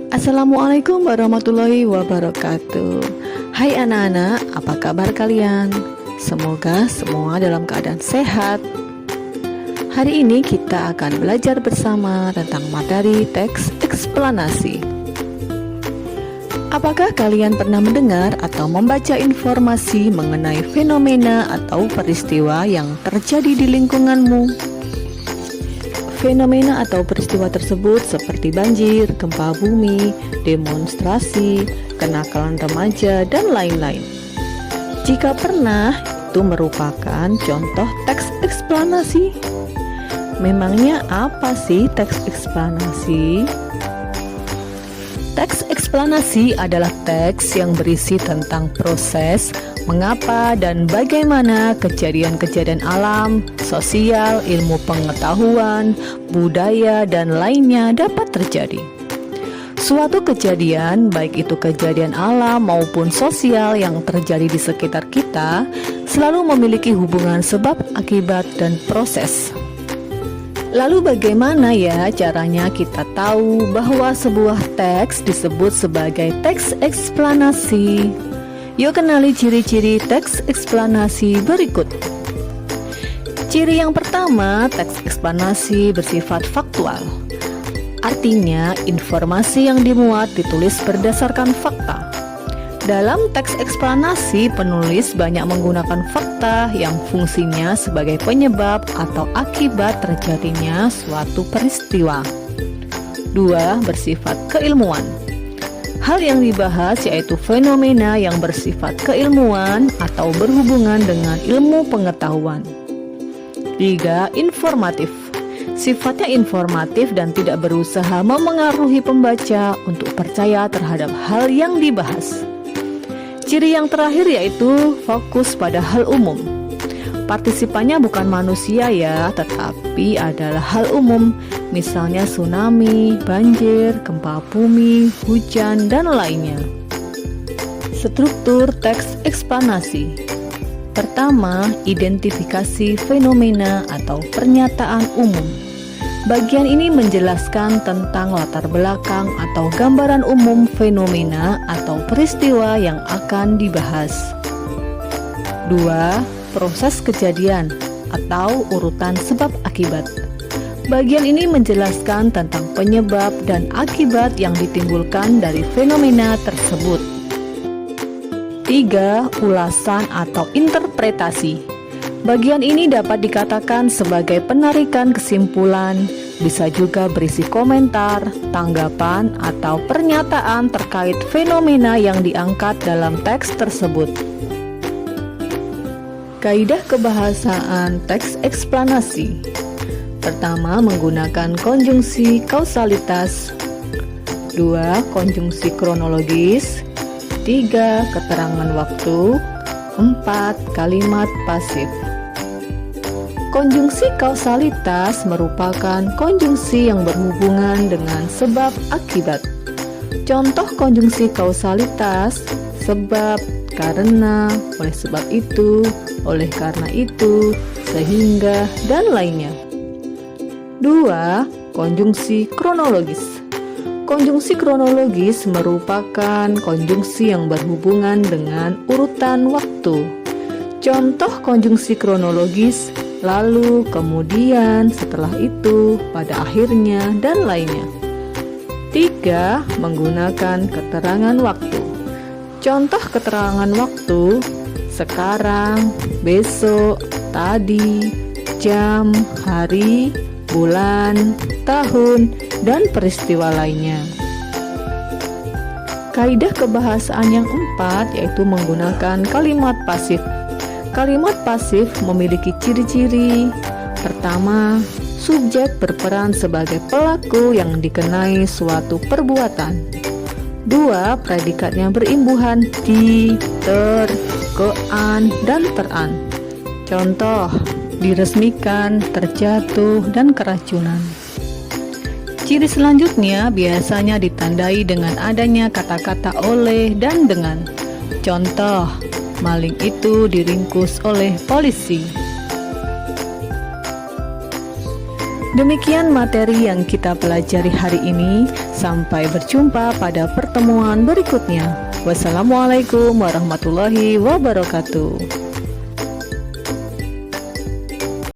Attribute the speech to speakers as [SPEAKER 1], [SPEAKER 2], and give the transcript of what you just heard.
[SPEAKER 1] Assalamualaikum warahmatullahi wabarakatuh. Hai anak-anak, apa kabar kalian? Semoga semua dalam keadaan sehat. Hari ini kita akan belajar bersama tentang materi teks eksplanasi. Apakah kalian pernah mendengar atau membaca informasi mengenai fenomena atau peristiwa yang terjadi di lingkunganmu? Fenomena atau peristiwa tersebut seperti banjir, gempa bumi, demonstrasi, kenakalan remaja, dan lain-lain. Jika pernah, itu merupakan contoh teks eksplanasi. Memangnya apa sih teks eksplanasi? Teks eksplanasi adalah teks yang berisi tentang proses, mengapa dan bagaimana kejadian-kejadian alam, sosial, ilmu pengetahuan, budaya, dan lainnya dapat terjadi. Suatu kejadian, baik itu kejadian alam maupun sosial yang terjadi di sekitar kita, selalu memiliki hubungan sebab, akibat, dan proses. Lalu bagaimana ya caranya kita tahu bahwa sebuah teks disebut sebagai teks eksplanasi? Yuk kenali ciri-ciri teks eksplanasi berikut. Ciri yang pertama, teks eksplanasi bersifat faktual. Artinya, informasi yang dimuat ditulis berdasarkan fakta. Dalam teks eksplanasi, penulis banyak menggunakan fakta yang fungsinya sebagai penyebab atau akibat terjadinya suatu peristiwa. 2. Bersifat keilmuan. Hal yang dibahas yaitu fenomena yang bersifat keilmuan atau berhubungan dengan ilmu pengetahuan. 3. Informatif. Sifatnya informatif dan tidak berusaha memengaruhi pembaca untuk percaya terhadap hal yang dibahas. Ciri yang terakhir yaitu fokus pada hal umum. Partisipannya bukan manusia ya, tetapi adalah hal umum, misalnya tsunami, banjir, gempa bumi, hujan, dan lainnya. Struktur teks eksplanasi. Pertama, identifikasi fenomena atau pernyataan umum. Bagian ini menjelaskan tentang latar belakang atau gambaran umum fenomena atau peristiwa yang akan dibahas. 2. Proses kejadian atau urutan sebab akibat. Bagian ini menjelaskan tentang penyebab dan akibat yang ditimbulkan dari fenomena tersebut. 3. Ulasan atau interpretasi. Bagian ini dapat dikatakan sebagai penarikan kesimpulan, bisa juga berisi komentar, tanggapan, atau pernyataan terkait fenomena yang diangkat dalam teks tersebut. Kaidah kebahasaan teks eksplanasi. Pertama, menggunakan konjungsi kausalitas. 2. Konjungsi kronologis. 3. Keterangan waktu. 4. Kalimat pasif. Konjungsi kausalitas merupakan konjungsi yang berhubungan dengan sebab akibat. Contoh konjungsi kausalitas: sebab, karena, oleh sebab itu, oleh karena itu, sehingga, dan lainnya. 2. Konjungsi kronologis. Konjungsi kronologis merupakan konjungsi yang berhubungan dengan urutan waktu. Contoh konjungsi kronologis: lalu, kemudian, setelah itu, pada akhirnya, dan lainnya. 3. Menggunakan keterangan waktu. Contoh keterangan waktu: sekarang, besok, tadi, jam, hari, bulan, tahun, dan peristiwa lainnya. Kaidah kebahasaan yang 4 yaitu menggunakan kalimat pasif. Kalimat pasif memiliki ciri-ciri. Pertama, subjek berperan sebagai pelaku yang dikenai suatu perbuatan. 2. Predikatnya berimbuhan di, ter, ke-an, dan ter-an. Contoh: diresmikan, terjatuh, dan keracunan. Ciri selanjutnya biasanya ditandai dengan adanya kata-kata oleh dan dengan. Contoh: maling itu diringkus oleh polisi. Demikian materi yang kita pelajari hari ini. Sampai berjumpa pada pertemuan berikutnya. Wassalamualaikum warahmatullahi wabarakatuh.